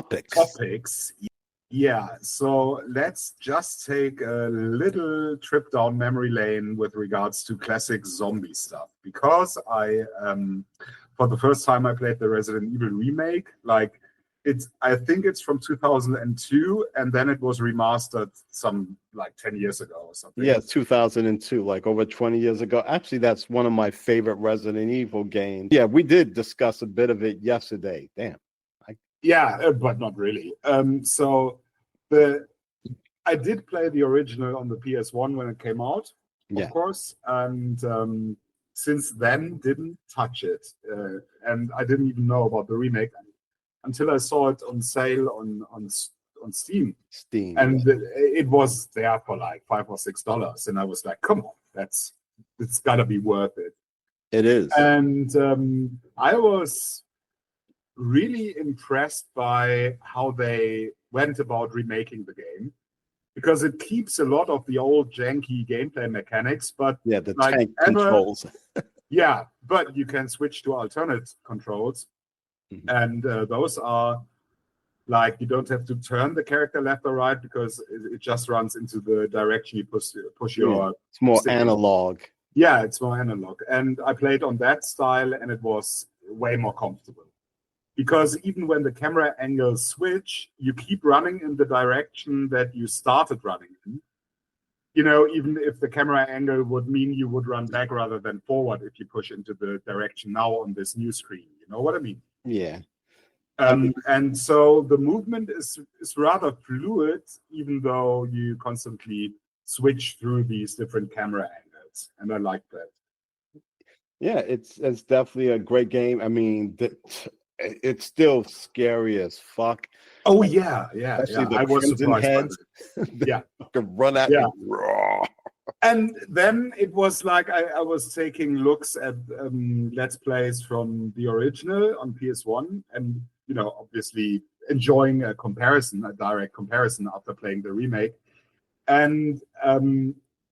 topics. Yeah, so let's just take a little trip down memory lane with regards to classic zombie stuff. Because for the first time, I played the Resident Evil remake. I think it's from 2002, and then it was remastered some 10 years ago or something. Yeah, 2002, like over 20 years ago. Actually, that's one of my favorite Resident Evil games. Yeah, we did discuss a bit of it yesterday. Damn. Yeah, but not really. I did play the original on the PS1 when it came out, of course, and since then didn't touch it. And I didn't even know about the remake until I saw it on sale on Steam. And it was there for like $5 or $6, and I was like, "Come on, it's gotta be worth it." It is. And I was really impressed by how they went about remaking the game, because it keeps a lot of the old janky gameplay mechanics, but the tank controls. Yeah, but you can switch to alternate controls, and those are you don't have to turn the character left or right, because it just runs into the direction you push your. It's more analog. Yeah, it's more analog, and I played on that style, and it was way more comfortable. Because even when the camera angles switch, you keep running in the direction that you started running in. Even if the camera angle would mean you would run back rather than forward if you push into the direction now on this new screen. You know what I mean? Yeah. And so the movement is rather fluid, even though you constantly switch through these different camera angles. And I like that. Yeah, it's definitely a great game. I mean, it's still scary as fuck. Oh yeah. I was surprised. Heads, yeah, can run at me raw. And then it was like I was taking looks at Let's Plays from the original on PS1, and obviously enjoying a direct comparison after playing the remake, and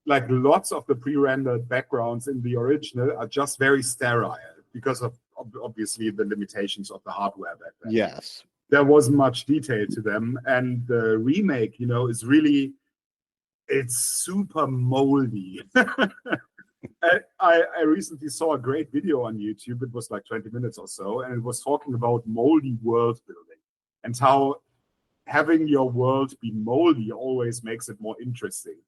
lots of the pre-rendered backgrounds in the original are just very sterile because of obviously the limitations of the hardware back then. Yes. There wasn't much detail to them, and the remake, is really, it's super moldy. I recently saw a great video on YouTube. It was like 20 minutes or so, and it was talking about moldy world building and how having your world be moldy always makes it more interesting.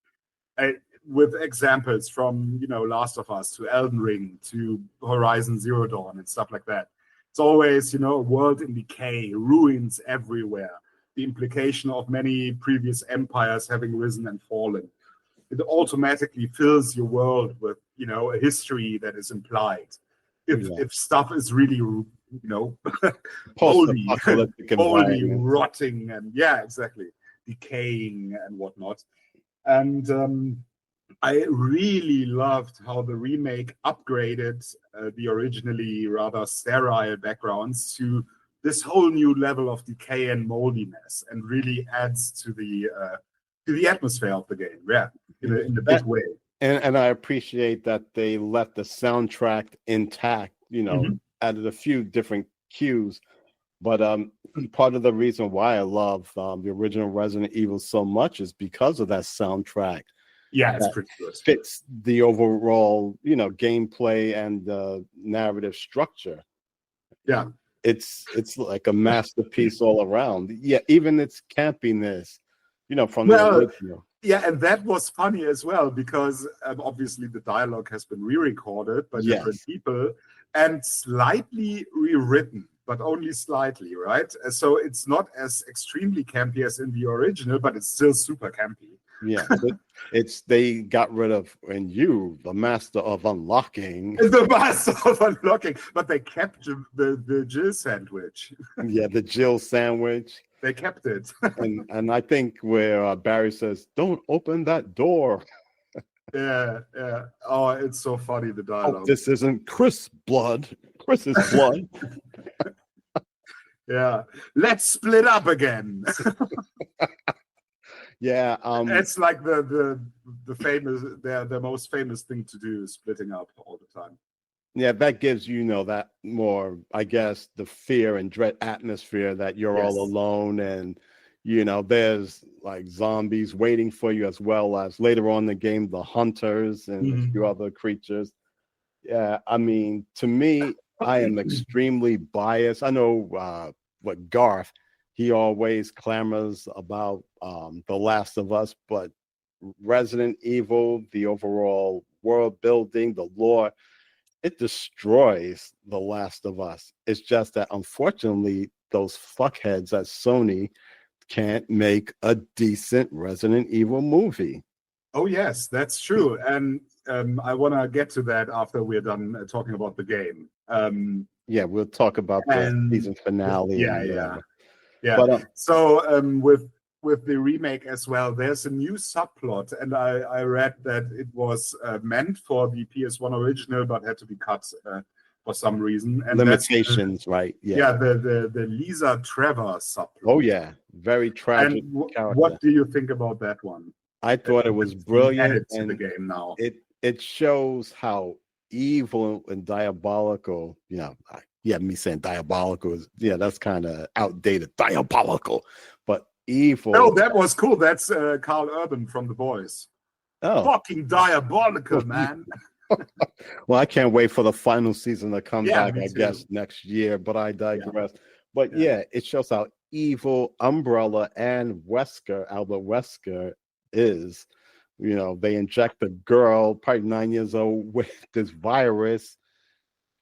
With examples from Last of Us to Elden Ring to Horizon Zero Dawn and stuff like that. It's always a world in decay, ruins everywhere, the implication of many previous empires having risen and fallen. It automatically fills your world with a history that is implied. If stuff is really moldy, rotting, and exactly, decaying and whatnot. And I really loved how the remake upgraded the originally rather sterile backgrounds to this whole new level of decay and moldiness, and really adds to the atmosphere of the game. Yeah, in a big way. And I appreciate that they left the soundtrack intact. Added a few different cues, but part of the reason why I love the original Resident Evil so much is because of that soundtrack. Yeah, it's pretty good. Fits the overall, gameplay and the narrative structure. Yeah, it's like a masterpiece all around. Yeah, even its campiness, from the original. Yeah, and that was funny as well, because obviously the dialogue has been re-recorded by different people and slightly rewritten, but only slightly, right? So it's not as extremely campy as in the original, but it's still super campy. Yeah, they got rid of the master of unlocking. The master of unlocking, but they kept the Jill sandwich. Yeah, the Jill sandwich. They kept it. and I think where Barry says, "Don't open that door." Yeah. Oh, it's so funny, the dialogue. This isn't Chris's blood. Yeah, let's split up again. Yeah, it's like the famous, the most famous thing to do is splitting up all the time. Yeah, that gives that more, I guess, the fear and dread atmosphere that you're all Yes. alone, and there's like zombies waiting for you, as well as later on in the game the hunters and a few other creatures. Yeah, I mean, to me, I am extremely biased. I know what Garth, he always clamors about The Last of Us, but Resident Evil, the overall world building, the lore, it destroys The Last of Us. It's just that unfortunately, those fuckheads at Sony can't make a decent Resident Evil movie. Oh yes, that's true, and I want to get to that after we're done talking about the game. Yeah, we'll talk about the And season finale yeah, and yeah, whatever. yeah. But So with the remake as well, there's a new subplot, and I read that it was meant for the PS1 original, but had to be cut for some reason. And that's limitations, right? yeah, Yeah. the Lisa Trevor subplot. Oh yeah, very tragic And character. what do you think about that one? I thought it was It's been brilliant, added to the and game now. it shows how evil and diabolical. Yeah, me saying diabolical is, that's kind of outdated. Diabolical, but evil. Oh, that was cool. That's Carl Urban from The Boys. Oh, Fucking diabolical, man. well, I can't wait for the final season to come Yeah, back, me I too. guess, next year, but I digress. Yeah. But yeah, it shows how evil Umbrella and Albert Wesker is. They inject a girl, probably 9 years old, with this virus,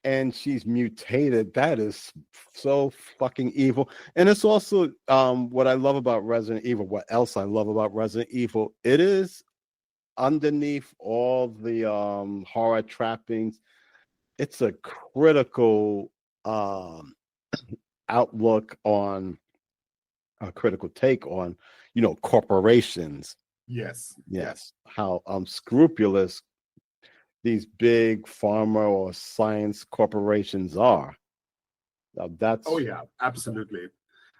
and she's mutated. That is so fucking evil. And it's also what I love about Resident Evil. What else I love about Resident Evil? It is underneath all the horror trappings. It's a critical outlook on a critical take on corporations. Yes. How scrupulous these big pharma or science corporations are. That's Oh yeah, absolutely.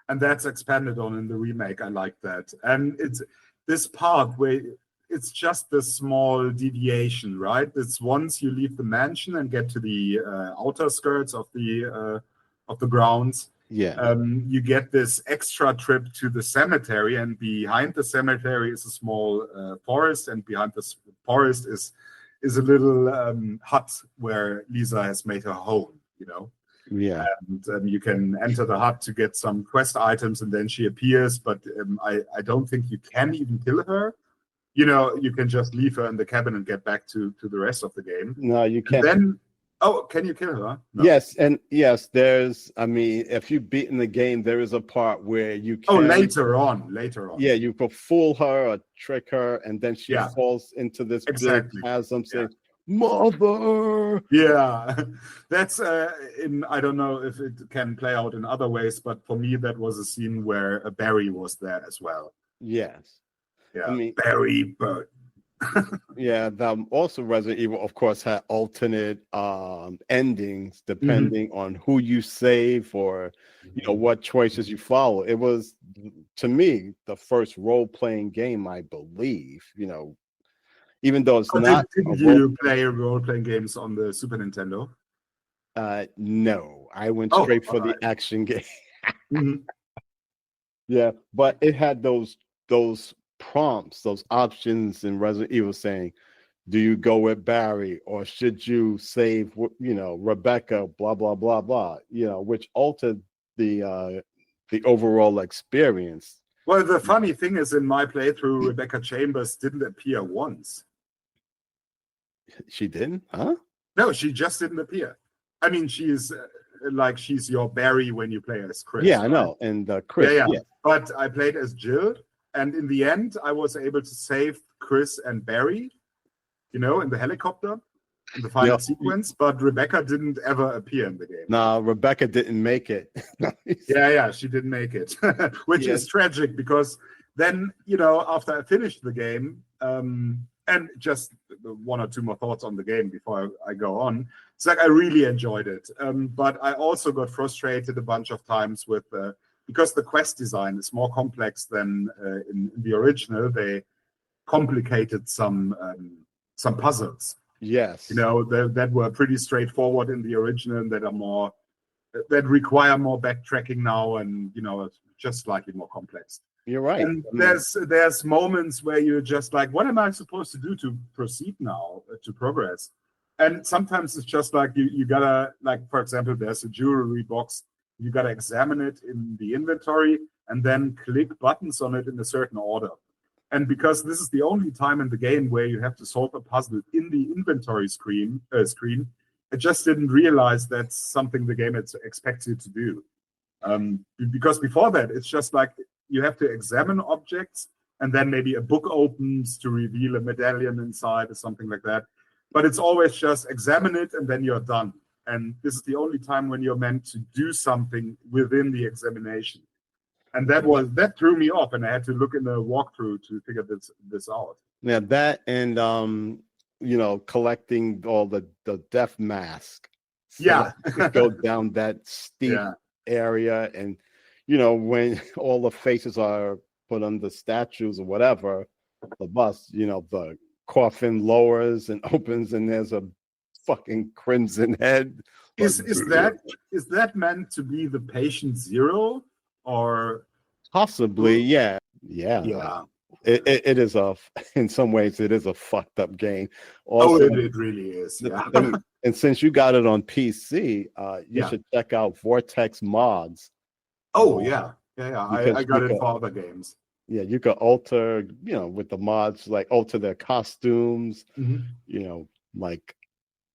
And that's expanded on in the remake. I like that. And it's this part where it's just a small deviation, right? It's once you leave the mansion and get to the outer skirts of the grounds. yeah. You get this extra trip to the cemetery, and behind the cemetery is a small forest, and behind the forest is a little hut where Lisa has made her home. Yeah. And you can enter the hut to get some quest items, and then she appears. But I don't think you can even kill her. You can just leave her in the cabin and get back to the rest of the game. No, you can't. Then, can you kill her? No. Yes, and yes, if you've beaten the game, there is a part where you can. Oh, later on. Yeah, you could fool her or trick her, and then she falls into this big chasm, saying, "Mother." Yeah, that's I don't know if it can play out in other ways, but for me that was a scene where Barry was there as well. Yes. Yeah, Barry Bird. Yeah, also Resident Evil, of course, had alternate endings depending on who you save or what choices you follow. It was, to me, the first role-playing game, I believe. Even though it's not. Did you play role-playing games on the Super Nintendo? No, I went straight for the action game. Yeah, but it had those prompts, those options in Resident Evil saying, do you go with Barry or should you save Rebecca, blah blah blah blah, which altered the overall experience. Well, the funny thing is, in my playthrough, Rebecca Chambers didn't appear once. She didn't? Huh? No, she just didn't appear. I mean, she's she's your Barry when you play as Chris. Yeah, I know. And Chris. Yeah. But I played as Jill, and in the end, I was able to save Chris and Barry, in the helicopter, in the final sequence. But Rebecca didn't ever appear in the game. No, Rebecca didn't make it. Yeah, she didn't make it, which is tragic because then, after I finished the game, and just one or two more thoughts on the game before I go on. It's like I really enjoyed it, but I also got frustrated a bunch of times with because the quest design is more complex than in the original. They complicated some puzzles, Yes. That were pretty straightforward in the original, and that require more backtracking now, and just slightly more complex. You're right. And there's moments where you're just like, what am I supposed to do to proceed now, to progress? And sometimes it's just like you gotta, like, for example, there's a jewelry box, you gotta examine it in the inventory and then click buttons on it in a certain order. And because this is the only time in the game where you have to solve a puzzle in the inventory screen, I just didn't realize that's something the game expects you to do. Because before that, it's just like you have to examine objects, and then maybe a book opens to reveal a medallion inside or something like that. But it's always just examine it and then you're done. And this is the only time when you're meant to do something within the examination. And that threw me off, and I had to look in the walkthrough to figure this out. Yeah, that and collecting all the death mask. So go down that steep area, and when all the faces are put on the statues or whatever, the bus, the coffin lowers and opens, and there's a fucking crimson head. Is that meant to be the patient zero, or possibly? Yeah. It is in some ways it is a fucked up game. Also, it really is. Yeah. And since you got it on PC, you should check out Vortex Mods. Oh yeah. I got it for other games. Yeah, you could alter, with the mods, like alter their costumes. Like,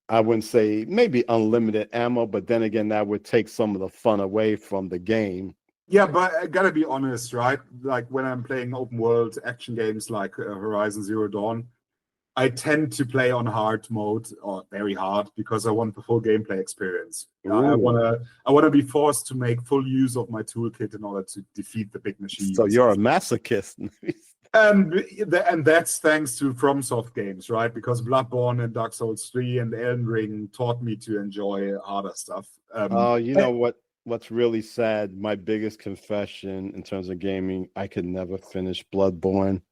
I wouldn't say maybe unlimited ammo, but then again, that would take some of the fun away from the game. Yeah, but I gotta be honest, right? Like when I'm playing open world action games like Horizon Zero Dawn, I tend to play on hard mode or very hard because I want the full gameplay experience. I wanna be forced to make full use of my toolkit in order to defeat the big machine. So you're a masochist. And that's thanks to FromSoft games, right? Because Bloodborne and Dark Souls 3 and Elden Ring taught me to enjoy harder stuff. What's really sad, my biggest confession in terms of gaming, I could never finish Bloodborne.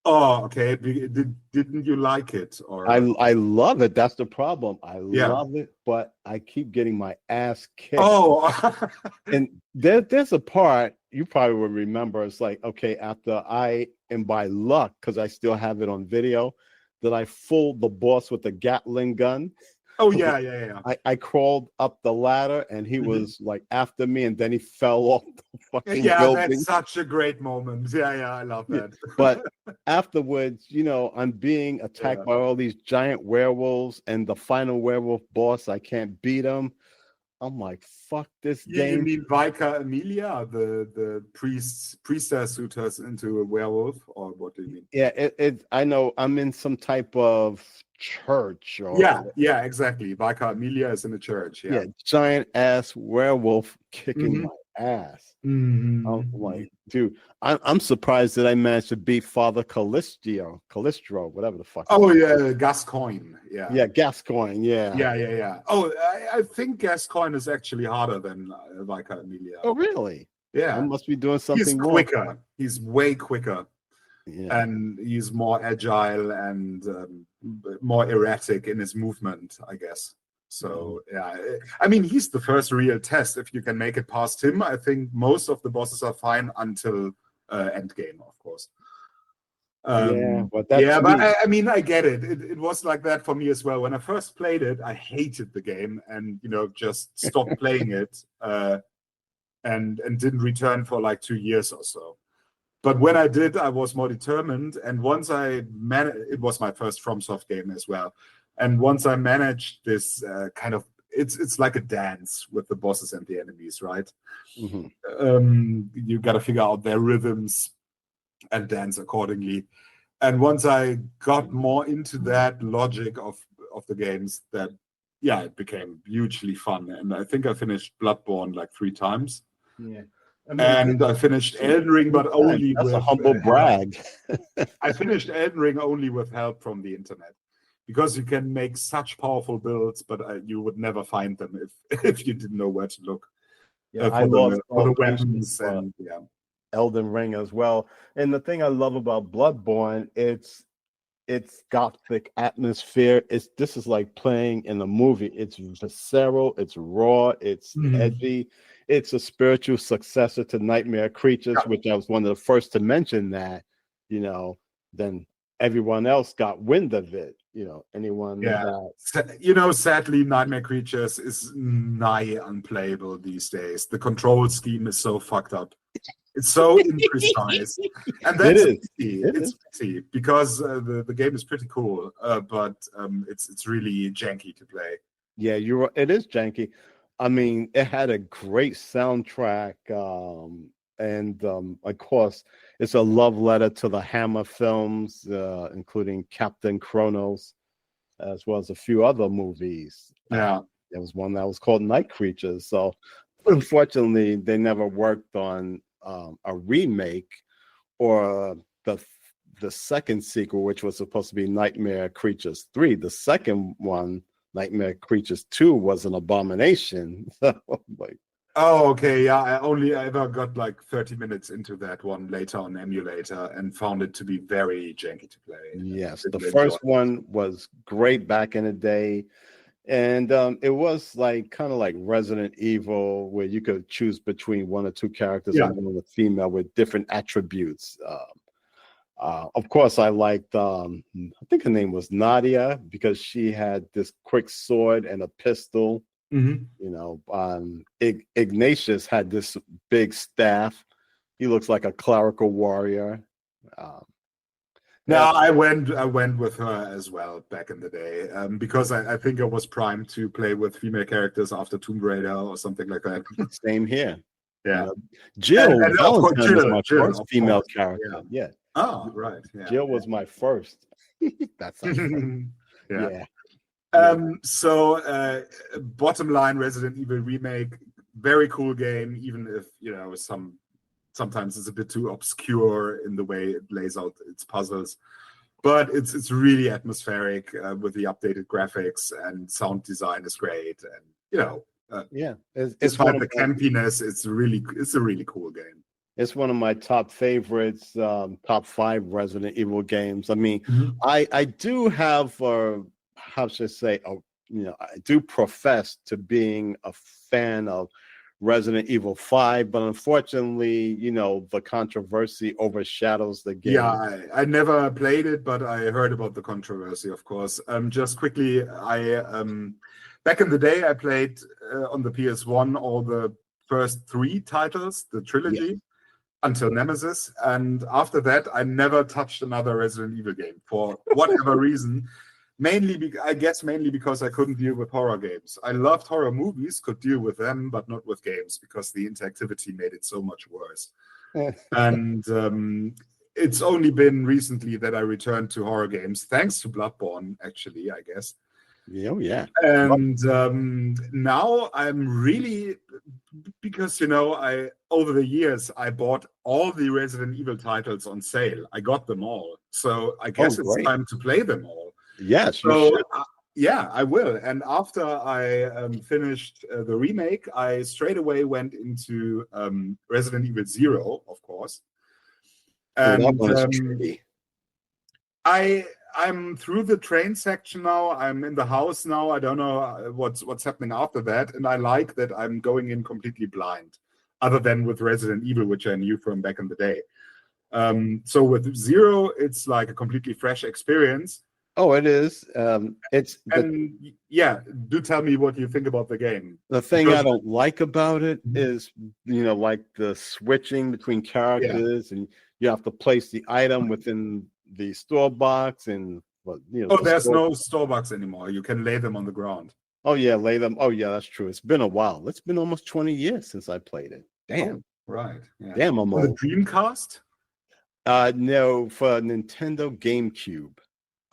Oh, okay. Didn't you like it? Or I love it. That's the problem. I love it, but I keep getting my ass kicked. Oh, and there's a part you probably will remember. It's like, okay, after and by luck, because I still have it on video, that I fooled the boss with a Gatling gun. Oh yeah. I crawled up the ladder, and he was like after me, and then he fell off the fucking building. That's such a great moment. Yeah, I love that. But afterwards, I'm being attacked by all these giant werewolves, and the final werewolf boss, I can't beat him. I'm like, fuck this game. You mean Vicar Amelia, the priestess who turns into a werewolf, or what do you mean? Yeah, I know I'm in some type of church. Or yeah, exactly. Vicar Amelia is in a church. Yeah, giant ass werewolf kicking my ass. I'm like, dude, I'm surprised that I managed to beat Father Callistro, whatever the fuck. Oh yeah, Gascoigne. Yeah, Gascoigne. Yeah. Oh, I think Gascoigne is actually harder than Vicar Amelia. Oh really? Yeah, I must be doing something. He's quicker. Wrong. He's way quicker. Yeah. And he's more agile and more erratic in his movement, I guess. So I mean, he's the first real test. If you can make it past him, I think most of the bosses are fine until endgame, of course. But I mean, I get it. It was like that for me as well. When I first played it, I hated the game and just stopped playing it and didn't return for like 2 years or so. But when I did, I was more determined. And once it was my first FromSoft game as well. And once I managed this kind of, it's like a dance with the bosses and the enemies, right? You got to figure out their rhythms and dance accordingly. And once I got more into that logic of the games, it became hugely fun. And I think I finished Bloodborne like 3 times. Yeah. And I finished Elden Ring, but only with a humble brag. I finished Elden Ring only with help from the internet, because you can make such powerful builds, but you would never find them if you didn't know where to look. I love the weapons and Elden Ring as well. And the thing I love about Bloodborne, it's It's gothic atmosphere. This is like playing in a movie. It's visceral, it's raw, it's edgy. It's a spiritual successor to Nightmare Creatures, which I was one of the first to mention that, then everyone else got wind of it. Anyone that sadly, Nightmare Creatures is nigh unplayable these days. The control scheme is so fucked up. It's so imprecise, and that's it's pity because the game is pretty cool, but it's really janky to play. Yeah, it is janky. I mean, it had a great soundtrack, and of course, it's a love letter to the Hammer films, including Captain Kronos, as well as a few other movies. Yeah, there was one that was called Night Creatures. So, unfortunately, they never worked on a remake or the second sequel, which was supposed to be Nightmare Creatures 3. The second one, Nightmare Creatures 2, was an abomination. Oh, okay. Yeah, I only ever got like 30 minutes into that one later on emulator and found it to be very janky to play. Yes, the first one was great back in the day. And it was kind of like Resident Evil, where you could choose between one or two characters, and one with female with different attributes. Of course, I liked, I think her name was Nadia, because she had this quick sword and a pistol. Ignatius had this big staff. He looks like a clerical warrior. I went with her as well back in the day, because I think I was primed to play with female characters after Tomb Raider or something like that. Same here. Yeah. Jill Valentine was my first female character. Yeah. Oh, right. Yeah. Jill was my first. That's yeah. So bottom line, Resident Evil Remake, very cool game, even if sometimes it's a bit too obscure in the way it lays out its puzzles, but it's really atmospheric with the updated graphics, and sound design is great, and despite the campiness, it's a really cool game. It's one of my top favorites, top 5 Resident Evil games. I mean, I do have, how should I say, I do profess to being a fan of Resident Evil 5, but unfortunately, the controversy overshadows the game. Yeah, I never played it, but I heard about the controversy, of course. Just quickly, back in the day, I played on the PS1 all the first 3 titles, the trilogy, until Nemesis, and after that, I never touched another Resident Evil game for whatever reason. Mainly because I couldn't deal with horror games. I loved horror movies, could deal with them, but not with games, because the interactivity made it so much worse. And it's only been recently that I returned to horror games, thanks to Bloodborne, actually, I guess. Yeah. And now I'm really, because over the years I bought all the Resident Evil titles on sale. I got them all, so I guess it's time to play them all. Yes, so I will. And after I finished the remake, I straight away went into Resident Evil 0, of course. And I'm through the train section now. I'm in the house now. I don't know what's happening after that. And I like that I'm going in completely blind, other than with Resident Evil, which I knew from back in the day. So with 0, it's like a completely fresh experience. Oh, it is. Do tell me what you think about the game. The thing I don't like about it is, like the switching between characters, and you have to place the item within the store box, and there's no store box anymore. You can lay them on the ground. Oh yeah, lay them. Oh yeah, that's true. It's been a while. It's been almost 20 years since I played it. Damn. Oh, right. Yeah. Damn, I'm old. The Dreamcast? No, for Nintendo GameCube.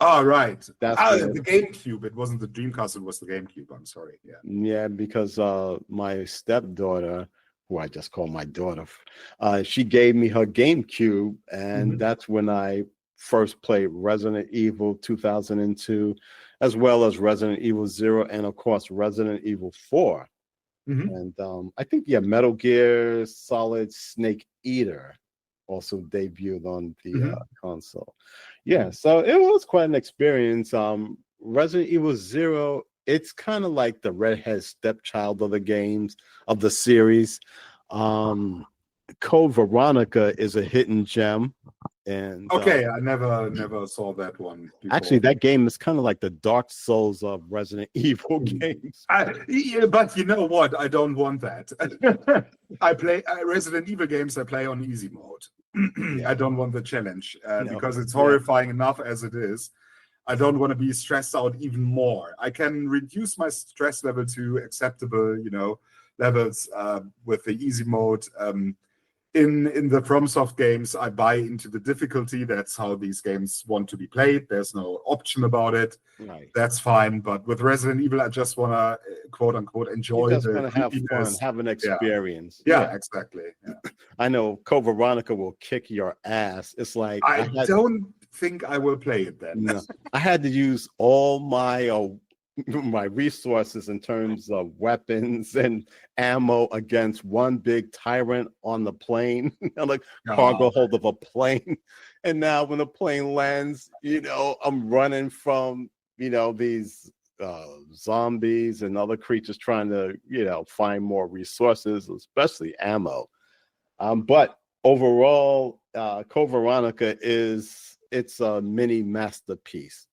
Oh, right. That's the GameCube. It wasn't the Dreamcast, it was the GameCube. I'm sorry. Yeah, because my stepdaughter, who I just call my daughter, she gave me her GameCube, and that's when I first played Resident Evil 2002, as well as Resident Evil 0, and of course Resident Evil 4. And I think Metal Gear Solid Snake Eater. also debuted on the Mhm. console. Yeah, so it was quite an experience. Resident Evil Zero, it's kind of like the redhead stepchild of the games of the series. Code Veronica is a hidden gem, and Okay, I never saw that one actually, before. that game is kind of like the Dark Souls of Resident Evil games. Yeah, but you know what? I don't want that. I play Resident Evil games. I play on easy mode. Yeah, I don't want the challenge no, because it's yeah, horrifying enough as it is. I don't want to be stressed out even more. I can reduce my stress level to acceptable, levels with the easy mode. In the FromSoft games, I buy into the difficulty. That's how these games want to be played. There's no option about it. right. That's fine. But with Resident Evil, I just want to quote unquote You enjoy just the want to have fun, creepiness. have an Yeah, experience. yeah, Yeah, exactly. Yeah. I know Code Veronica will kick your ass. It's like I don't think I will play it then. no, I had to use all my my resources in terms of weapons and ammo against one big tyrant on the plane, like cargo hold of a plane. And now when the plane lands, I'm running from these zombies and other creatures trying to find more resources, especially ammo. But overall, Code Veronica it's a mini masterpiece.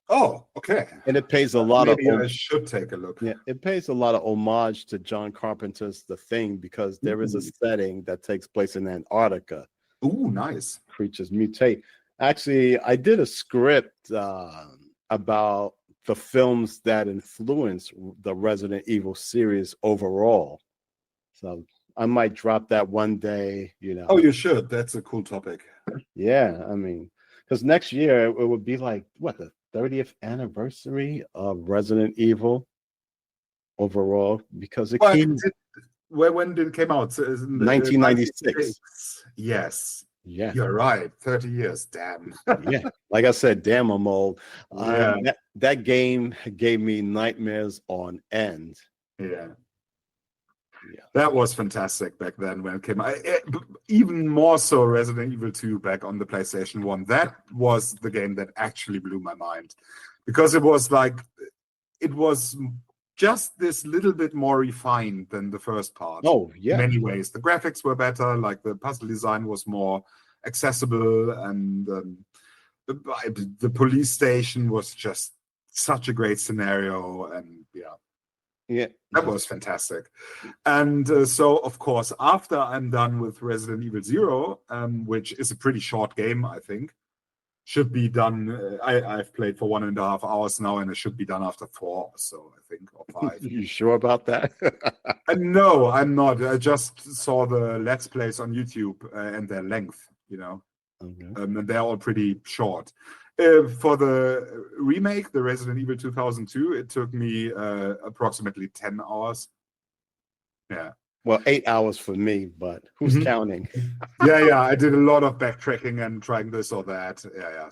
Oh, okay. And it pays a lot Maybe I should take a look. it pays a lot of homage to John Carpenter's The Thing because there is a setting that takes place in Antarctica. Ooh, nice. Creatures mutate. Actually, I did a script about the films that influenced the Resident Evil series overall. So I might drop that one day, Oh, you should. That's a cool topic. Yeah, I mean, because next year it would be like what, the 30th anniversary of Resident Evil overall, because it came When did it came out? So in the 1996. Yes, Yeah, you're right. 30 years. Damn. yeah. Like I said, damn, I'm old. Yeah, That game gave me nightmares on end. yeah. Yeah, That was fantastic back then when it came out. Even more so Resident Evil 2 back on the PlayStation 1. That was the game that actually blew my mind because it was just this little bit more refined than the first part. oh In yeah, many ways. The graphics were better, like the puzzle design was more accessible, and the police station was just such a great scenario. And yeah, yeah. that was fantastic. And so, of course, after I'm done with Resident Evil Zero, which is a pretty short game, I think, should be done. I've played for 1.5 hours now, and it should be done after 4, so I think, or 5. You sure about that? No, I'm not. I just saw the Let's Plays on YouTube and their length, Okay. And they're all pretty short. For the remake, the Resident Evil 2002, it took me approximately 10 hours. Yeah. Well, 8 hours for me, but who's counting? Yeah. I did a lot of backtracking and trying this or that. Yeah.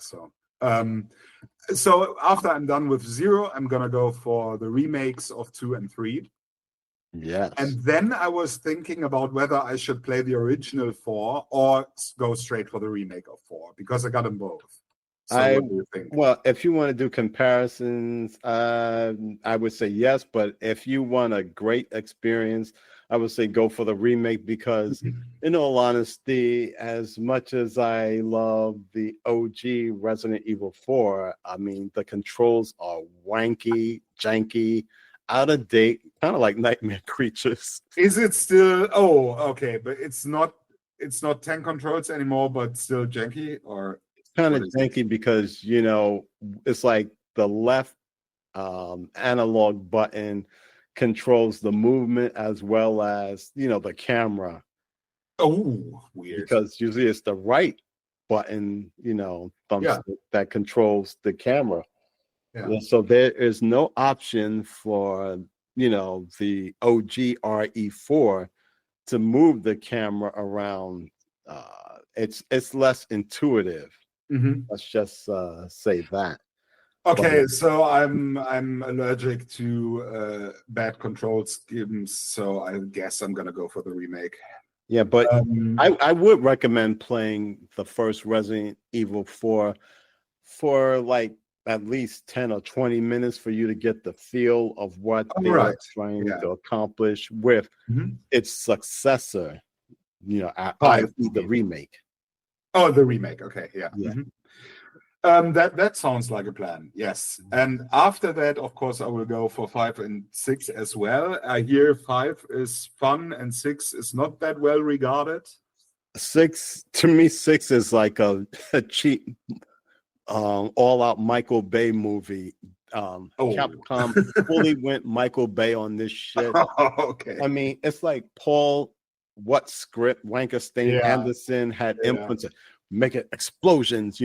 So after I'm done with Zero, I'm gonna go for the remakes of 2 and 3. Yes. And then I was thinking about whether I should play the original 4 or go straight for the remake of 4 because I got them both. So what do you think? Well, if you want to do comparisons, I would say yes. But if you want a great experience, I would say go for the remake because, in all honesty, as much as I love the OG Resident Evil 4, I mean, the controls are wanky, janky, out of date, kind of like Nightmare Creatures. Is it still? Oh, okay, but it's not 10 controls anymore, but still janky, or Kind of janky because it's like the left analog button controls the movement as well as the camera. Oh, weird. Because usually it's the right button, thumbstick that controls the camera. Yeah. So there is no option for the OG RE4 to move the camera around. It's less intuitive. Let's just say that. Okay, so I'm allergic to bad control schemes, so I guess I'm gonna go for the remake. Yeah, but Um, I would recommend playing the first Resident Evil 4 for like at least 10 or 20 minutes for you to get the feel of what all they were right. trying Yeah. to accomplish with Mhm. its successor, Five, i.e. you the mean? remake. Oh, the remake. Okay, yeah. Yeah. That sounds like a plan. Yes. And after that, of course, I will go for 5 and 6 as well. I hear 5 is fun and 6 is not that well regarded. Six, to me, six is like a cheap all-out Michael Bay movie. Oh, Capcom fully went Michael Bay on this shit. okay. I mean, it's like Paul, what script Wankerstein Yeah, Anderson had yeah. inputs, make it explosions,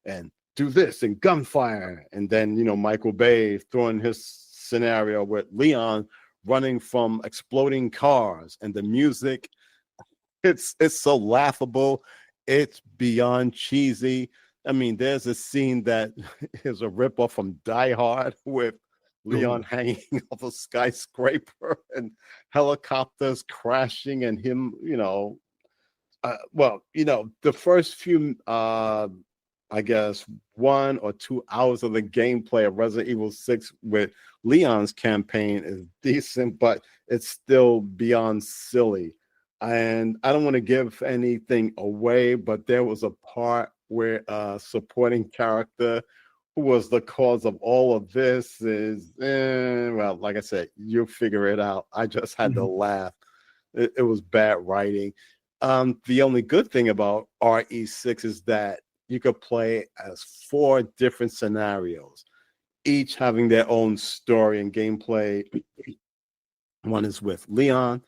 and do this and gunfire. And then, Michael Bay throwing his scenario with Leon running from exploding cars and the music. It's so laughable. It's beyond cheesy. I mean, there's a scene that is a ripoff from Die Hard with Leon Oh, hanging off a skyscraper and helicopters crashing and him, the first few, I guess, 1 or 2 hours of the gameplay of Resident Evil 6 with Leon's campaign is decent, but it's still beyond silly. And I don't want to give anything away, but there was a part where a supporting character who was the cause of all of this is, well, like I said, you'll figure it out. I just had to laugh. It was bad writing. The only good thing about RE6 is that you could play as 4 different scenarios, each having their own story and gameplay. One is with Leon,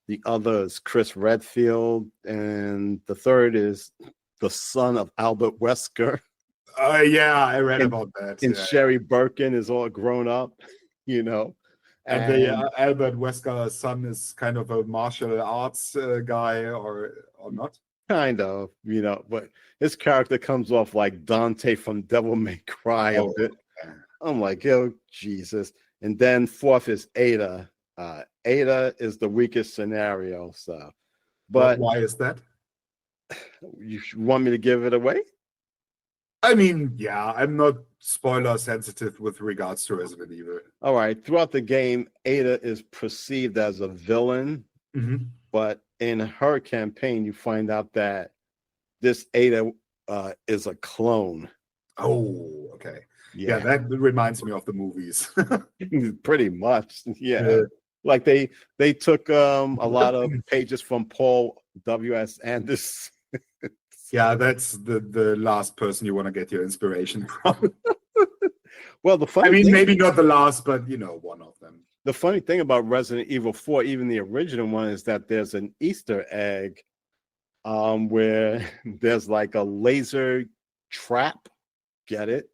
the other is Chris Redfield, and the third is the son of Albert Wesker. yeah, I read And, about that. and Yeah, yeah. Sherry Birkin is all grown up, you know. And the And Albert Wesker's son is kind of a martial arts guy, or not? kind of, but his character comes off like Dante from Devil May Cry a Oh, bit. okay. I'm like, yo, Jesus. And then fourth is Ada. Ada is the weakest scenario. So, but Why is that? you want me to give it away? I mean, yeah, I'm not spoiler sensitive with regards to Resident Evil. All right. Throughout the game, Ada is perceived as a villain, but in her campaign, you find out that this Ada is a clone. Oh, okay. Yeah, Yeah, that reminds me of the movies. pretty much. Yeah. Like they took a lot of pages from Paul W.S. Anderson. Yeah, that's the last person you want to get your inspiration from. Well, I mean, maybe not the last, but one of them. the funny thing about Resident Evil 4, even the original one, is that there's an Easter egg where there's like a laser trap. Get it?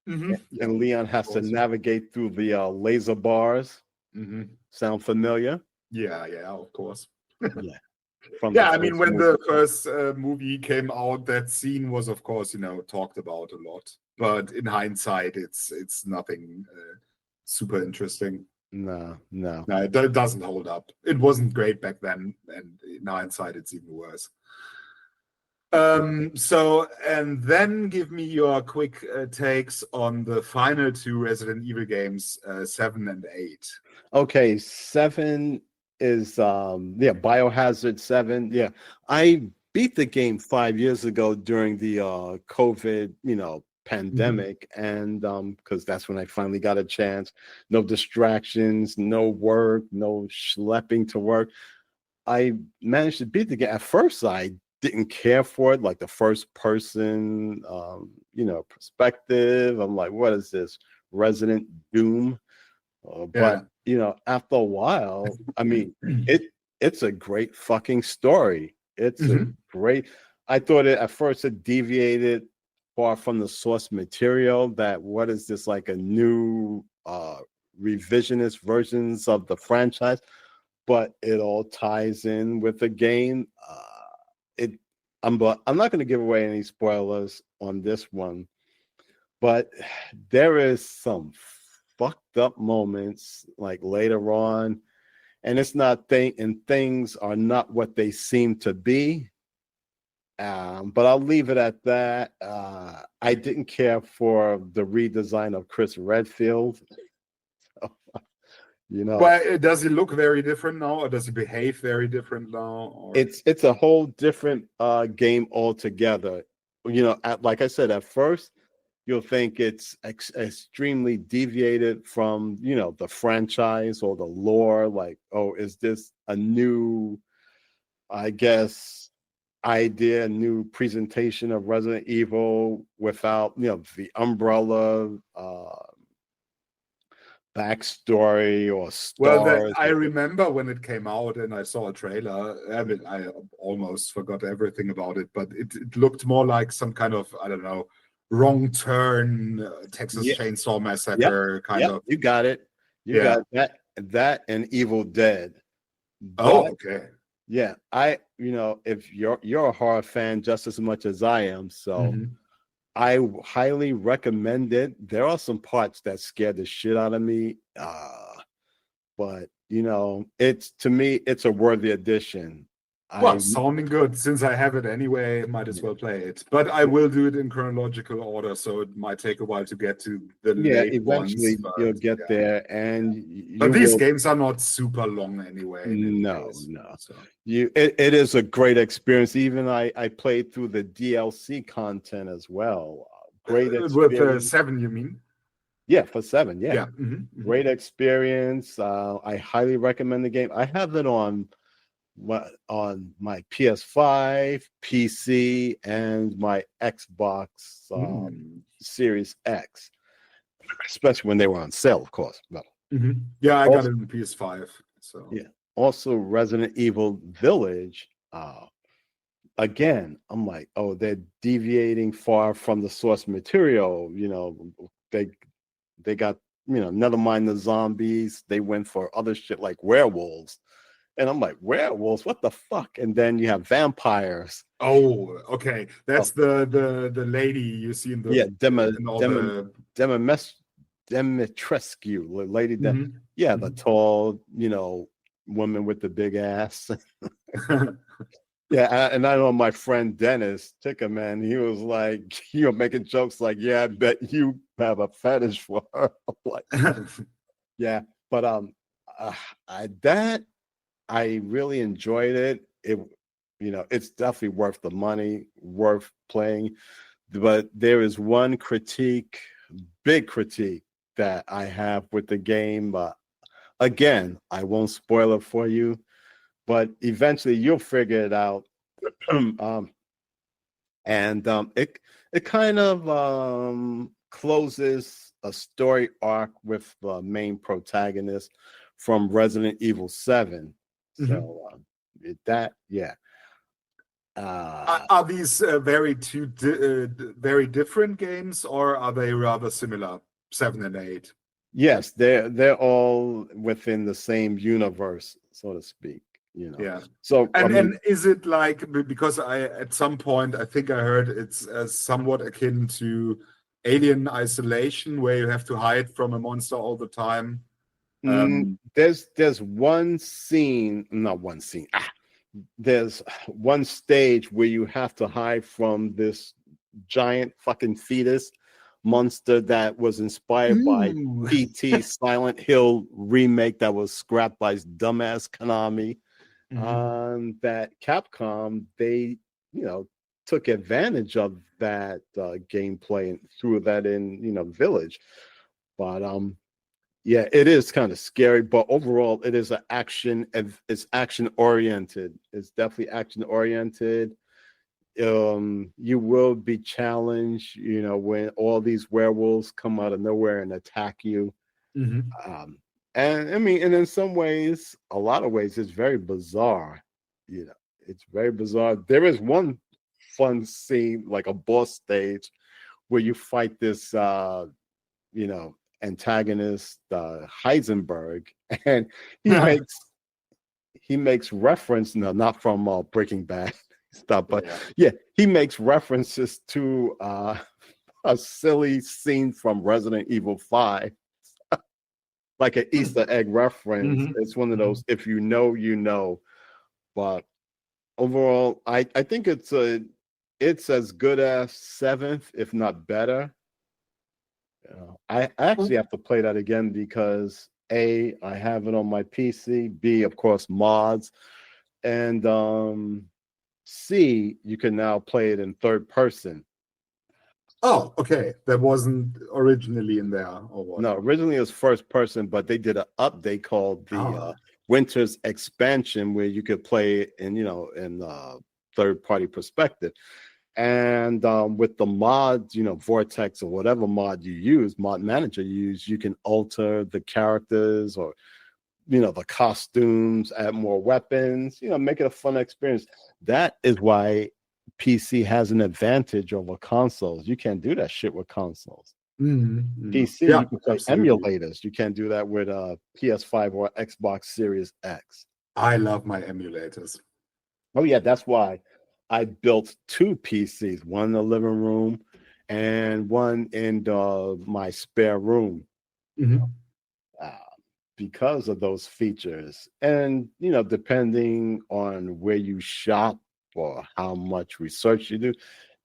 And Leon has to navigate through the laser bars. Sound familiar? Yeah, of course. Yeah. Yeah, I mean, when the first movie came out, that scene was, of course, talked about a lot. But in hindsight, it's nothing super interesting. No. It doesn't hold up. It wasn't great back then, and in hindsight, it's even worse. So, and then give me your quick takes on the final 2 Resident Evil games, 7 and 8. Okay, 7 is Biohazard 7. Yeah. I beat the game 5 years ago during the COVID, pandemic, and because that's when I finally got a chance. No distractions, no work, no schlepping to work. I managed to beat the game. At first, I didn't care for it, like the first person, perspective. I'm like, what is this? Resident Doom? But after a while, I mean, it's a great fucking story. It's a great. I thought at first it deviated far from the source material. That what is this, like a new revisionist versions of the franchise? But it all ties in with the game. I'm not going to give away any spoilers on this one, but there is some fucked up moments like later on, and it's not things are not what they seem to be. But I'll leave it at that. I didn't care for the redesign of Chris Redfield. You know, But does he look very different now, or does he behave very different now? Or it's a whole different game altogether. You know, like I said, at first you'll think it's extremely deviated from, you know, the franchise or the lore. Like, oh, is this a new, I guess, idea, new presentation of Resident Evil without, you know, the Umbrella backstory or well, stars? I remember when it came out and I saw a trailer. I mean, I almost forgot everything about it, but it looked more like some kind of, I don't know, wrong turn, Texas Yeah, Chainsaw yep, Massacre kind yep. of. You got it. You Yeah. got that and Evil Dead. Oh, But okay. yeah, you know, if you're a horror fan just as much as I am, so Mhm. I highly recommend it. There are some parts that scared the shit out of me, but you know, it's, to me, it's a worthy addition. Well, I sounding good. Since I have it anyway, might as well play it. But I will do it in chronological order, so it might take a while to get to the yeah, late ones. eventually you'll But get yeah. there, and But you these will. games are not super long anyway, in any No, case. no. So It is a great experience. Even I played through the DLC content as well. Great with the experience. 7, you mean? Yeah, for 7. Yeah. Yeah. Great experience. I highly recommend the game. I have it on my PS5, PC, and my Xbox Series X, especially when they were on sale, of course. But Yeah, I got also, it on the PS5. So yeah, also Resident Evil Village. Again, I'm like, oh, they're deviating far from the source material. You know, they got, you know, never mind the zombies. They went for other shit like werewolves. And I'm like, werewolves? What the fuck? And then you have vampires. oh, okay. Oh, That's the lady you see in yeah, the in all the Demetrescu, Lady Mhm. yeah, the tall, you know, woman with the big ass. Yeah, and I know my friend Dennis Ticker, man, he was like, you know, making jokes like, yeah, I bet you have a fetish for her. I'm like, yeah, but uh, I really enjoyed it. You know, it's definitely worth the money, worth playing. But there is one critique, big critique, that I have with the game. Again, I won't spoil it for you, but eventually you'll figure it out. And it kind of closes a story arc with the main protagonist from Resident Evil 7. So that, yeah. Are these very different games, or are they rather similar? 7 and 8. Yes, they're all within the same universe, so to speak. You know. Yeah. So I mean, And is it like, because I at some point I think I heard it's somewhat akin to Alien Isolation, where you have to hide from a monster all the time. there's one scene, not one scene. There's one stage where you have to hide from this giant fucking fetus monster that was inspired by Ooh. PT Silent Hill remake that was scrapped by dumbass Konami. That Capcom, they, you know, took advantage of that gameplay and threw that in, you know, Village. But yeah, it is kind of scary, but overall it is it's action oriented. It's definitely action oriented. You will be challenged, you know, when all these werewolves come out of nowhere and attack you. And I mean, and in some ways, a lot of ways, it's very bizarre. You know, it's very bizarre. There is one fun scene, like a boss stage, where you fight this you know, antagonist, Heisenberg, and he makes reference, no, not from Breaking Bad stuff, but yeah, he makes references to a silly scene from Resident Evil 5. like an Easter egg reference. Mhm. It's one of those, if you know, you know. But overall, I think it's as good as Seventh, if not better. I actually have to play that again because A, I have it on my PC. B, of course, mods, and C, you can now play it in third person. Oh, okay. That wasn't originally in there, or what? No, originally it was first person, but they did an update called the Oh. Winter's Expansion, where you could play it in third party perspective. And with the mods, Vortex or whatever mod you use, mod manager you use, you can alter the characters or the costumes, add more weapons, make it a fun experience. That is why PC has an advantage over consoles. You can't do that shit with consoles. PC, Yeah, you can play absolutely. emulators. You can't do that with PS5 or Xbox Series X. I love my emulators. Oh yeah, that's why I built two PCs, one in the living room and one in my spare room. Uh, because of those features. And, depending on where you shop or how much research you do,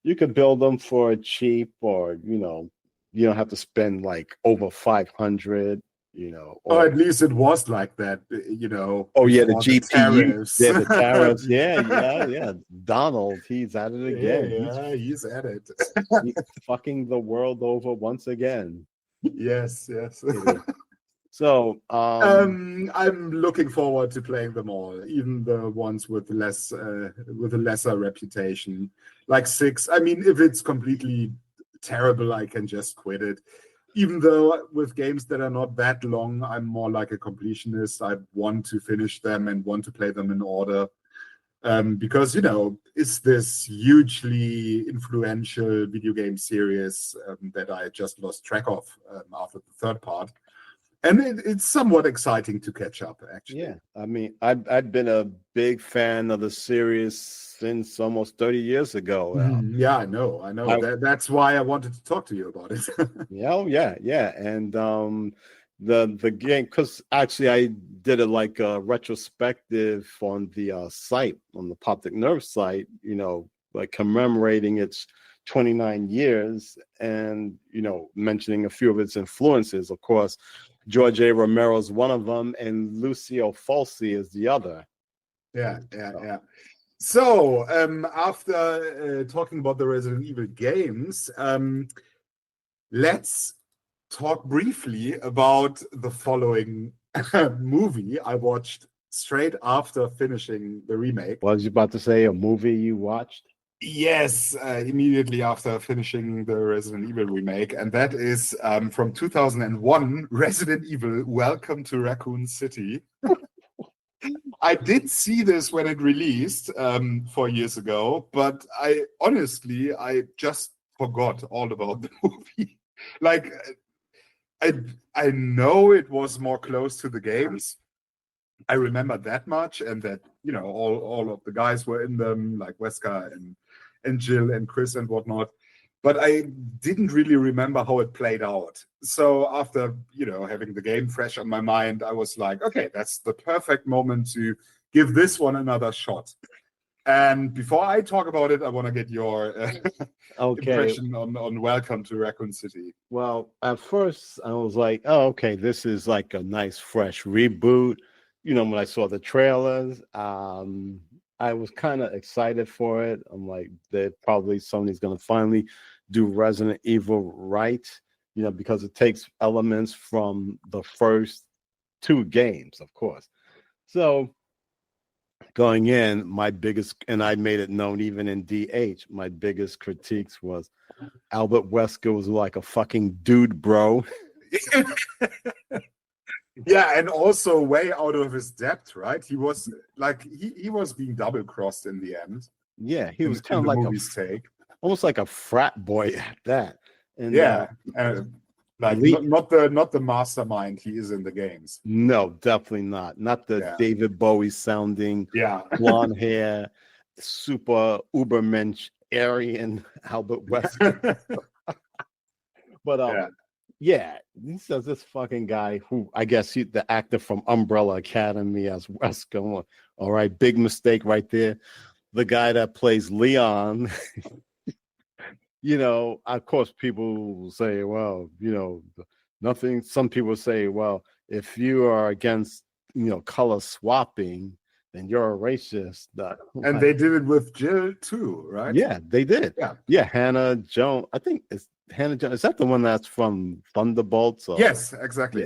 you could build them for cheap, or, you don't have to spend like over 500, Oh, or at least it was like that, oh yeah, the before the GPU, tariffs. yeah, the tariffs, yeah. Donald, he's at it again. Yeah, he's at it. He's fucking the world over once again. Yes. So, I'm looking forward to playing them all, even the ones with with a lesser reputation, like 6. I mean, if it's completely terrible, I can just quit it. Even though with games that are not that long, I'm more like a completionist. I want to finish them and want to play them in order. Because it's this hugely influential video game series that I just lost track of after the third part. And it's somewhat exciting to catch up, actually. yeah, I mean, I've been a big fan of the series since almost 30 years ago. Yeah, I know. That's why I wanted to talk to you about it. Yeah. And the game, because actually I did it like a retrospective on the site, on the Poptic Nerve site, like commemorating its 29 years and mentioning a few of its influences. Of course, George A. Romero is one of them, and Lucio Fulci is the other. Yeah. So, after talking about the Resident Evil games, let's talk briefly about the following movie I watched straight after finishing the remake. Was you about to say a movie you watched? Yes, immediately after finishing the Resident Evil remake, and that is from 2001, Resident Evil: Welcome to Raccoon City. I did see this when it released 4 years ago, but I just forgot all about the movie. Like, I know it was more close to the games. I remember that much, and that all of the guys were in them, like Wesker and Jill and Chris and whatnot. But I didn't really remember how it played out. So after having the game fresh on my mind, I was like, okay, that's the perfect moment to give this one another shot. And before I talk about it, I want to get your impression on Welcome to Raccoon City. Well, at first I was like, oh, okay, this is like a nice fresh reboot. When I saw the trailers, I was kind of excited for it. I'm like, Sony's going to finally do Resident Evil right, because it takes elements from the first two games, of course. So going in, my biggest, and I made it known even in DH, my biggest critiques was Albert Wesker was like a fucking dude, bro. Yeah, and also way out of his depth, right? He was like he was being double crossed in the end. Yeah, he was kind in of the like movie's take, almost like a frat boy at that. And yeah, like not the mastermind he is in the games. No, definitely not. Not the David Bowie sounding, blonde hair, super ubermensch Aryan Albert Wesker. But Yeah, he says this fucking guy who I guess the actor from Umbrella Academy as Wesker. All right, big mistake right there. The guy that plays Leon, of course, people will say, well, nothing. Some people say, well, if you are against, color swapping, then you're a racist. And they did it with Jill too, right? Yeah, they did. Yeah. Yeah, Hannah Jones. I think it's Hannah Jones. Is that the one that's from Thunderbolts? Yes, exactly.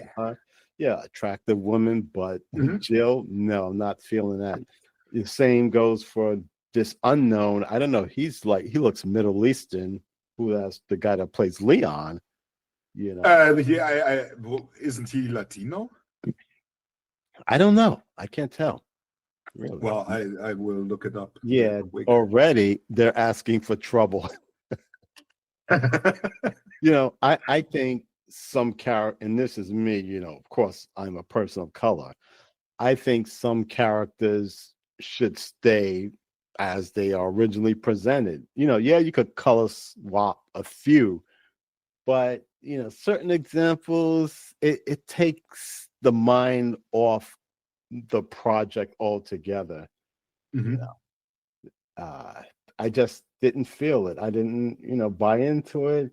Yeah, attractive woman, but Jill, no, not feeling that. The same goes for this unknown. I don't know. He looks Middle Eastern. Who that's the guy that plays Leon? Isn't he Latino? I don't know. I can't tell. Really. Well, I will look it up. Yeah, already they're asking for trouble. I think some character, and this is me, of course, I'm a person of color. I think some characters should stay as they are originally presented. You could color swap a few, but certain examples, it takes the mind off the project altogether. I just didn't feel it. I didn't, buy into it.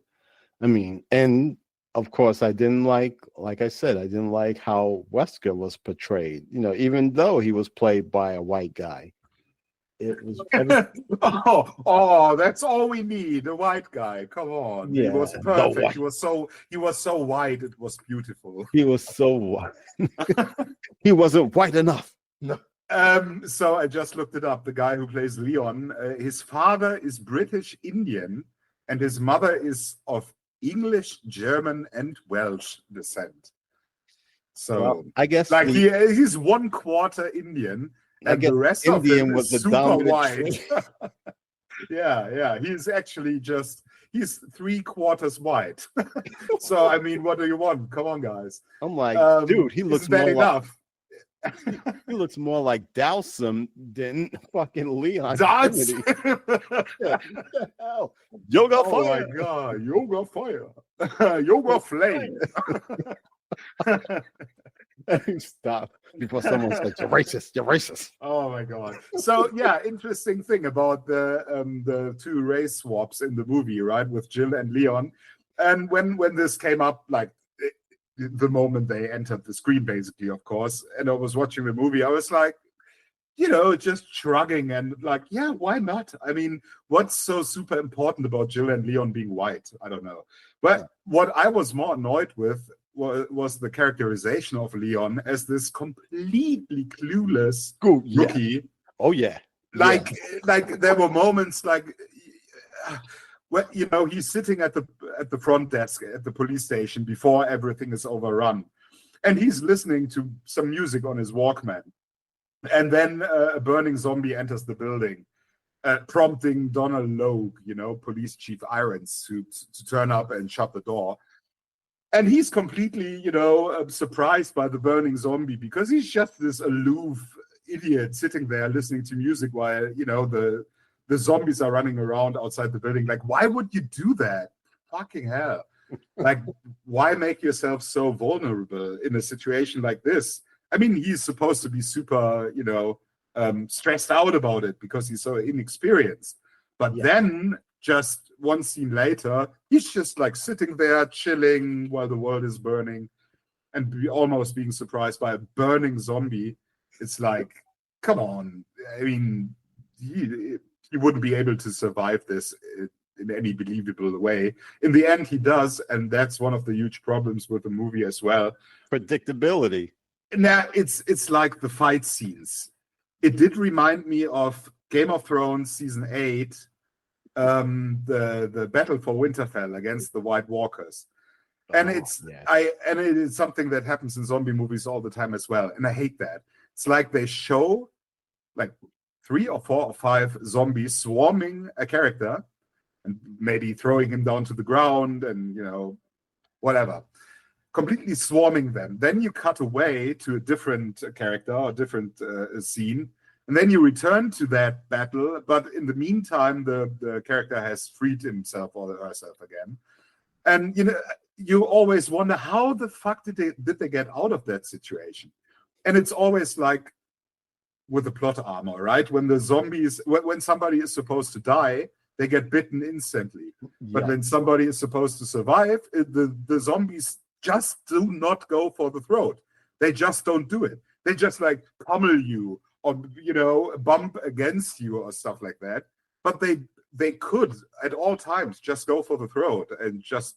I mean, and of course, I didn't like I said, I didn't like how Wesker was portrayed. Even though he was played by a white guy, it was. That's all we need. A white guy. Come on. Yeah, he was perfect. He was so white. It was beautiful. He was so white. He wasn't white enough. No. So I just looked it up. The guy who plays Leon, his father is British Indian, and his mother is of English, German, and Welsh descent. So I guess he's 1/4 Indian, and the rest Indian of him was is super white. Yeah. He's actually he's 3/4 white. So I mean, what do you want? Come on, guys. I'm like, dude, he looks more enough. He looks more like Dowsum than fucking Leon. Dowsum. Yoga fire. Oh my god, yoga fire. Yoga flame. Stop before someone says you're racist. Oh my god. So yeah, interesting thing about the two race swaps in the movie, right, with Jill and Leon. And when this came up, like the moment they entered the screen, basically, of course, and I was watching the movie, I was like, just shrugging and like, yeah, why not? I mean, what's so super important about Jill and Leon being white? I don't know. But what I was more annoyed with was the characterization of Leon as this completely clueless rookie. Oh yeah. Like there were moments like he's sitting at the front desk at the police station before everything is overrun, and he's listening to some music on his Walkman, and then a burning zombie enters the building, prompting Donald Logue, police chief Irons, to turn up and shut the door. And he's completely, surprised by the burning zombie because he's just this aloof idiot sitting there listening to music while, the zombies are running around outside the building. Like, why would you do that? Fucking hell. Like, why make yourself so vulnerable in a situation like this? I mean, he's supposed to be super, stressed out about it because he's so inexperienced. But then, just one scene later, he's just like sitting there chilling while the world is burning and almost being surprised by a burning zombie. It's like, come on. I mean, he wouldn't be able to survive this in any believable way. In the end, he does, and that's one of the huge problems with the movie as well. Predictability. Now, it's like the fight scenes. It did remind me of Game of Thrones season 8, the battle for Winterfell against the White Walkers. And it is something that happens in zombie movies all the time as well, and I hate that. It's like they show like 3 or 4 or 5 zombies swarming a character and maybe throwing him down to the ground and, whatever. Completely swarming them. Then you cut away to a different character or different scene, and then you return to that battle. But in the meantime, the character has freed himself or herself again. And you always wonder how the fuck did they get out of that situation? And it's always like with the plot armor, right? When the zombies, when somebody is supposed to die, they get bitten instantly. But Yeah. when somebody is supposed to survive, the zombies just do not go for the throat. They just don't do it. They just like pummel you or bump against you or stuff like that. But they could at all times just go for the throat and just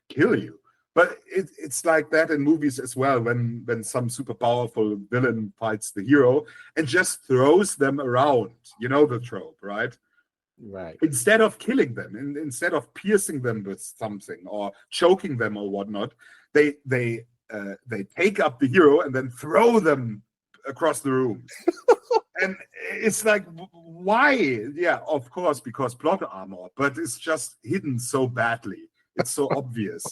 kill you. But it's like that in movies as well, when some super powerful villain fights the hero and just throws them around, the trope, right? Right. Instead of killing them, instead of piercing them with something or choking them or whatnot, they take up the hero and then throw them across the room. And it's like, why? Yeah, of course, because plot armor, but it's just hidden so badly. It's so obvious.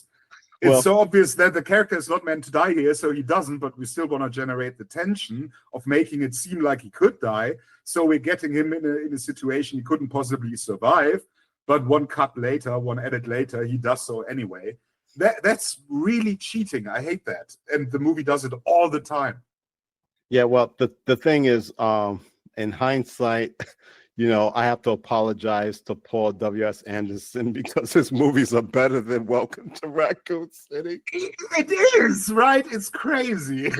It's so obvious that the character is not meant to die here, so he doesn't, but we still want to generate the tension of making it seem like he could die. So we're getting him in a situation he couldn't possibly survive, but one edit later, he does so anyway. That's really cheating. I hate that. And the movie does it all the time. Yeah, well, the thing is, in hindsight, I have to apologize to Paul W.S. Anderson because his movies are better than Welcome to Raccoon City. It is, right? It's crazy.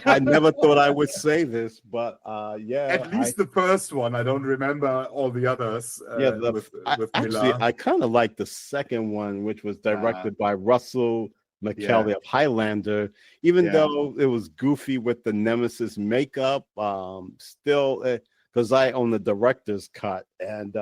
I never thought I would say this, but yeah. At least the first one. I don't remember all the others. With actually, Miller. I kind of like the second one, which was directed by Russell McKelvey of Highlander, even though it was goofy with the Nemesis makeup, still, because I own the director's cut, and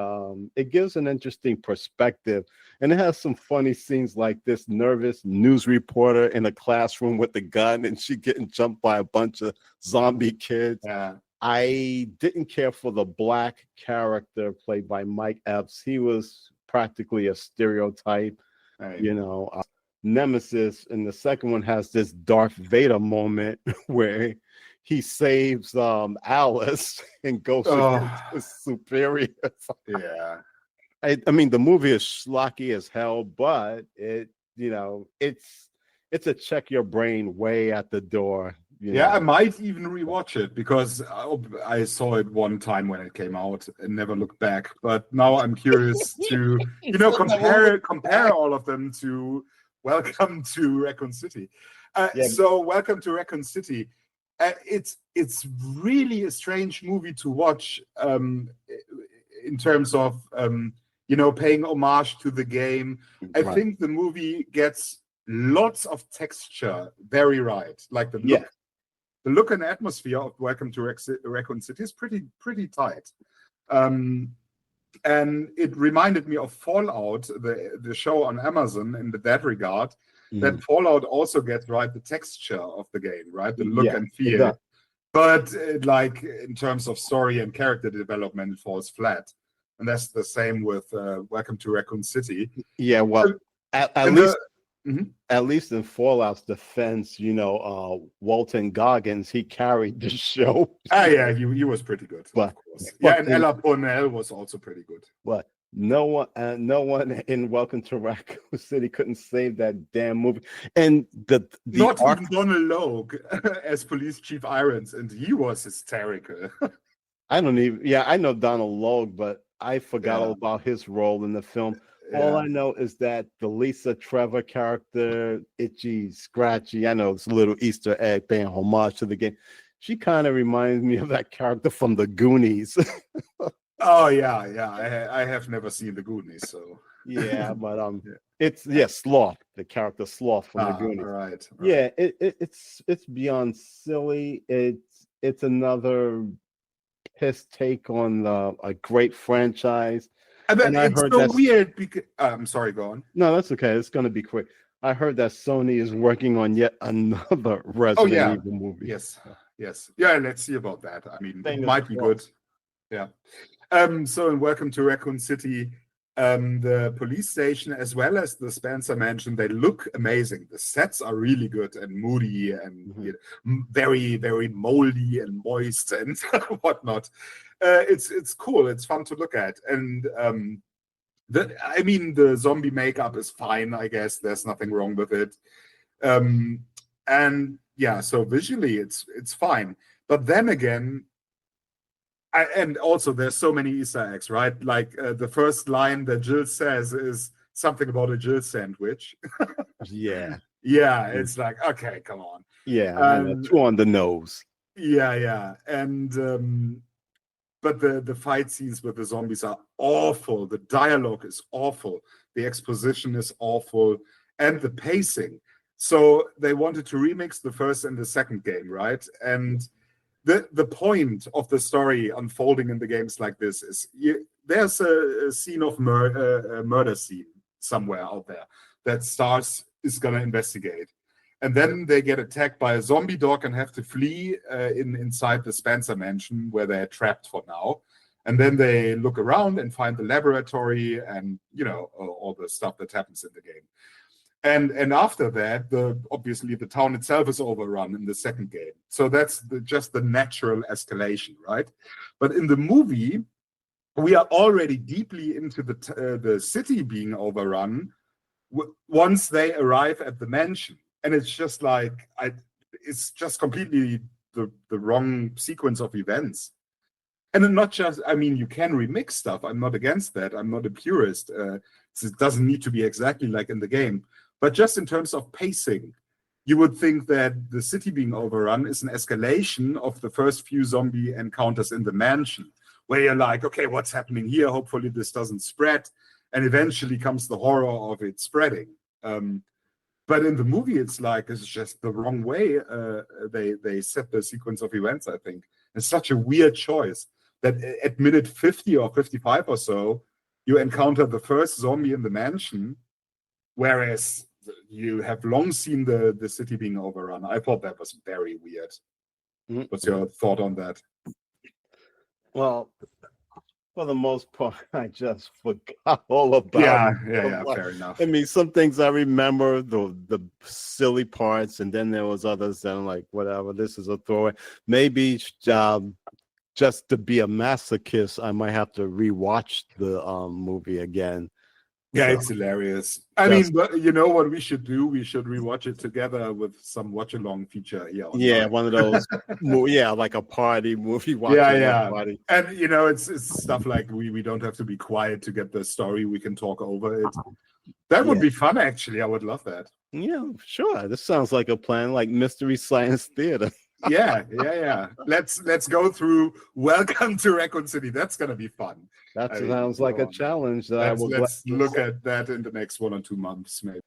it gives an interesting perspective, and it has some funny scenes like this nervous news reporter in a classroom with a gun, and she getting jumped by a bunch of zombie kids. Yeah. I didn't care for the black character played by Mike Epps. He was practically a stereotype, Nemesis, and the second one has this Darth Vader moment where he saves Alice and goes against his superiors. Yeah. I mean, the movie is schlocky as hell, but it's a check your brain way at the door. I might even rewatch it because I saw it one time when it came out and never looked back. But now I'm curious to compare all of them to Welcome to Raccoon City. So Welcome to Raccoon City. It's really a strange movie to watch in terms of paying homage to the game. I think the movie gets lots of texture very right, like the look and atmosphere of Welcome to Raccoon City is pretty tight. And it reminded me of Fallout, the show on Amazon in that regard. That Fallout also gets the texture of the game, right? The look and feel. But like in terms of story and character development, it falls flat. And that's the same with Welcome to Raccoon City. Yeah, well, at least in Fallout's defense, Walton Goggins, he carried the show. He was pretty good, of course. And Ella Purnell was also pretty good. But no one in Welcome to Raccoon City couldn't save that damn movie. And even Donald Logue as Police Chief Irons, and he was hysterical. I know Donald Logue, but I forgot all about his role in the film. All I know is that the Lisa Trevor character, Itchy, Scratchy, I know it's a little Easter egg paying homage to the game. She kind of reminds me of that character from the Goonies. I have never seen the Goonies, so but it's Sloth, the character Sloth from the Goonies. Right. Yeah, it's beyond silly. It's another piss take on a great franchise. And I heard so weird because I'm sorry, go on. No, that's okay. It's going to be quick. I heard that Sony is working on yet another Resident Evil movie. Yes. Yeah, let's see about that. I mean, it might be good. Yeah. So in Welcome to Raccoon City, the police station as well as the Spencer Mansion, they look amazing. The sets are really good and moody and very, very moldy and moist and whatnot. It's cool. It's fun to look at. And I mean, the zombie makeup is fine, I guess. There's nothing wrong with it. And yeah, so visually it's fine. But then again, and also there's so many Easter eggs, right? Like the first line that Jill says is something about a Jill sandwich. Yeah. Yeah, it's like, okay, come on. Yeah, I know, too on the nose. Yeah. And but the fight scenes with the zombies are awful. The dialogue is awful. The exposition is awful. And the pacing. So they wanted to remix the first and the second game, right? And the point of the story unfolding in the games like this is there's a scene of a murder scene somewhere out there that Stars is going to investigate. And then they get attacked by a zombie dog and have to flee inside the Spencer mansion where they're trapped for now. And then they look around and find the laboratory and, all the stuff that happens in the game. And after that, obviously the town itself is overrun in the second game. So that's just the natural escalation, right? But in the movie, we are already deeply into the city being overrun once they arrive at the mansion. And it's just like, it's just completely the wrong sequence of events. And then not just, I mean, you can remix stuff. I'm not against that. I'm not a purist. So it doesn't need to be exactly like in the game. But just in terms of pacing, you would think that the city being overrun is an escalation of the first few zombie encounters in the mansion, where you're like, okay, what's happening here? Hopefully this doesn't spread. And eventually comes the horror of it spreading. But in the movie, it's just the wrong way they set the sequence of events, I think. It's such a weird choice that at minute 50 or 55 or so, you encounter the first zombie in the mansion, whereas you have long seen the city being overrun. I thought that was very weird. Mm-hmm. What's your thought on that? Well, for the most part, I just forgot all about it. Yeah, fair enough. I mean, some things I remember, the silly parts, and then there was others that I'm like, whatever, this is a throwaway. Maybe just to be a masochist, I might have to rewatch the movie again. Yeah, so, it's hilarious. I mean, but you know what we should do? We should rewatch it together with some watch-along feature here. Yeah, one of those. Like a party movie. Party. And it's stuff like we don't have to be quiet to get the story. We can talk over it. That would be fun, actually. I would love that. Yeah, sure. This sounds like a plan, like Mystery Science Theater. Yeah. Let's go through Welcome to Raccoon City. That's gonna be fun. That sounds like a challenge. Let's look at that in the next 1 or 2 months, maybe.